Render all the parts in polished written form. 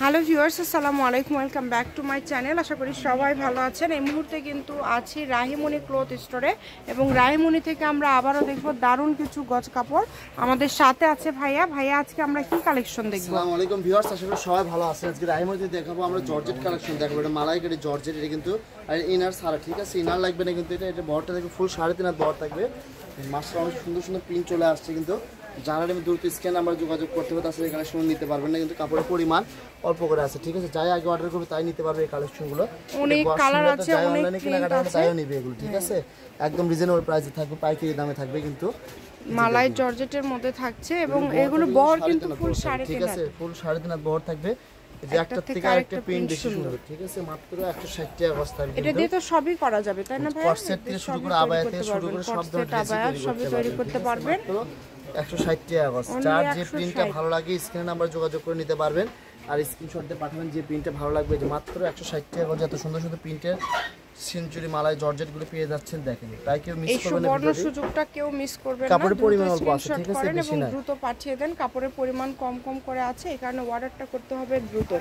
Hello viewers, আসসালামু আলাইকুম, welcome back to my channel. আশা করি সবাই ভালো আছেন। এই মুহূর্তে কিন্তু আছি রাহিমণি ক্লথ স্টোরে এবং রাহিমণি থেকে আমরা আবারও দেখব দারুণ কিছু গজ কাপড়। আমাদের সাথে আছে ভাইয়া। আজকে আমরা কি কালেকশন দেখব? আসসালামু আলাইকুম ভিউয়ার্স, আশা করি সবাই ভালো আছেন। আজকে রাহিমণিতে দেখাবো আমরা জর্জেট কালেকশন দেখাবো। এটা মালাইকারি জর্জেট, এটা কিন্তু আর ইনার সারা, ঠিক আছে? ইনার লাগবে না কিন্তু এটা বহরটা দেখবে ফুল 3.5 হাত বহর থাকবে। মাসটা অনেক সুন্দর সুন্দর প্রিন্ট চলে আসছে কিন্তু যারা দ্রুত স্ক্যান আমরা যোগাযোগ করতে হবে, তাছাড়া এই কালেকশন নিতে পারবেন না, কিন্তু কাপড়ের পরিমাণ অল্প করে আছে, ঠিক আছে? যাই আগে অর্ডার করবে তাই নিতে পারবে এই কালেকশনগুলো। অনেক কালার আছে, অনেক প্রিন্ট আছে, তাইও নিবে এগুলো, ঠিক আছে? একদম রিজনেবল প্রাইসে থাকবে, পাইকারি দামে থাকবে কিন্তু মালাই জর্জেটের মধ্যে থাকছে এবং এগুলো বহর কিন্তু ফুল 3.5 ঠিক আছে? ফুল 3.5 হাত বহর থাকবে। যে একটা থেকে আরেকটা প্রিন্ট বেশি সুন্দর, ঠিক আছে? মাত্র 160 টাকা বস্তা। এটা দিয়ে তো সবই করা যাবে, তাই না ভাই? কটসেট থেকে শুরু করে আবায়া থেকে শুরু করে সব ধরনের সবই তৈরি করতে পারবেন। 160 টাকা বস্তা। যার যে প্রিন্টটা ভালো লাগে স্ক্রিনে নাম্বার যোগাযোগ করে নিতে পারবেন আর স্ক্রিনশট দিয়ে পাঠাবেন যে প্রিন্টটা ভালো লাগবে। যে মাত্র 160 টাকা গজ এত সুন্দর সুন্দর প্রিন্টের সেঞ্চুরি মালাই জর্জেট গুলো পেয়ে যাচ্ছেন। দেখেন, তাই কেউ মিস করবেন না, সুবর্ণ সুযোগটা কেউ মিস করবেন না। কাপড়ের পরিমাণ অল্প আছে, ঠিক আছে? বেশি না, দ্রুত পাঠিয়ে দেন। কাপড়ের পরিমাণ কম করে আছে, এই কারণে অর্ডারটা করতে হবে দ্রুত।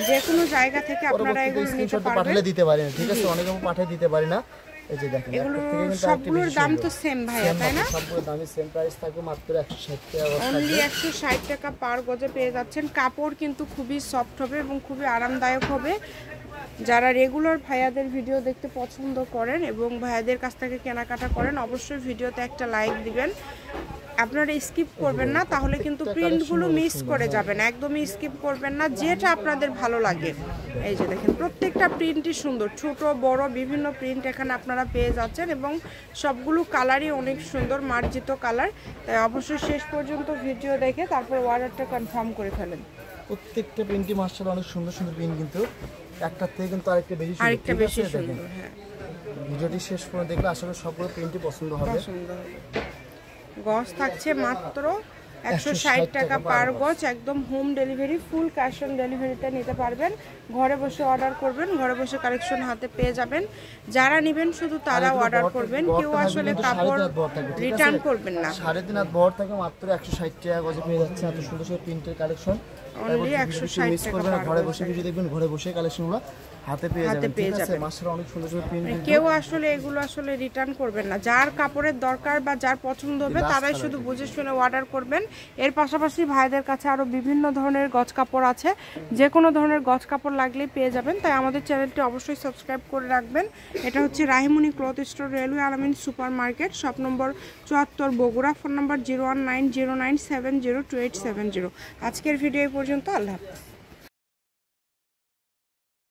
যে কোনো জায়গা থেকে আপনারা এগুলো নিতে পারবেন, পাঠালে দিতে পারেন, ঠিক আছে? অনেকে পাঠিয়ে দিতে পারি না। এই যে দেখেন, এগুলো সবগুলোর দাম তো সেম ভাইয়া, তাই না? সবগুলোর দামই সেম প্রাইস থাকবে, মাত্র 160 টাকা গজ। অনলি 160 টাকা পার গজে পেয়ে যাচ্ছেন। কাপড় কিন্তু খুবই সফট হবে এবং খুবই আরামদায়ক হবে। যারা রেগুলার ভাইয়াদের ভিডিও দেখতে পছন্দ করেন এবং ভাইয়াদের কাছ থেকে কেনাকাটা করেন, অবশ্যই ভিডিওতে একটা লাইক দিবেন। আপনারা স্কিপ করবেন না, তাহলে কিন্তু প্রিন্টগুলো মিস করে যাবেন। একদমই স্কিপ করবেন না, যেটা আপনাদের ভালো লাগে। এই যে দেখেন, প্রত্যেকটা প্রিন্টই সুন্দর, ছোট বড় বিভিন্ন প্রিন্ট এখানে আপনারা পেয়ে যাচ্ছেন এবং সবগুলো কালারই অনেক সুন্দর, মার্জিত কালার। তাই অবশ্যই শেষ পর্যন্ত ভিডিও দেখে তারপর অর্ডারটা কনফার্ম করে ফেলেন। প্রত্যেকটা প্রিন্টই মাশাআল্লাহ অনেক সুন্দর সুন্দর প্রিন্ট, কিন্তু একটার থেকে কিন্তু আরেকটা বেশি সুন্দর। হ্যাঁ, ভিডিওটি শেষ পর্যন্ত দেখলে আসলে সবগুলো প্রিন্টই পছন্দ হবে। গজ থাকছে মাত্র 160 টাকা পার গজ, একদম home delivery, full cash on ডেলিভারিতে নিতে পারবেন। ঘরে বসে অর্ডার করবেন, ঘরে বসে কালেকশন হাতে পেয়ে যাবেন। যারা নেবেন শুধু তারা অর্ডার করবেন, কেউ আসলে কাপড় রিটার্ন করবেন না। 3.5 হাত বহর থাকে, মাত্র 160 টাকা গজে পেয়ে যাচ্ছে এত সুন্দর সুন্দর প্রিন্টের কালেকশন। অনলি 160 টাকা। ঘরে বসে ভিডিও দেখবেন, ঘরে বসে কালেকশনগুলো হাতে পেয়ে যাবেন, ঠিক আছে? মাশাআল্লাহ অনেক সুন্দর সুন্দর প্রিন্ট। কেউ আসলে এগুলো আসলে রিটার্ন করবেন না। যার কাপড়ের দরকার বা যার পছন্দ হবে তারাই শুধু বুঝে শুনে অর্ডার করবেন। এর পাশাপাশি ভাইদের কাছে আরো বিভিন্ন ধরনের গজ কাপড় আছে, যে কোনো ধরনের গজ কাপড় লাগলেই পেয়ে যাবেন। তাই আমাদের চ্যানেলটি অবশ্যই সাবস্ক্রাইব করে রাখবেন। এটা হচ্ছে রাহিমণি ক্লথ স্টোর, রেলওয়ে আলামিন super market, shop number 74, Bogura. Phone নম্বর 01909702870। আজকের ভিডিও এই পর্যন্ত। আল্লাহ হাফেজ।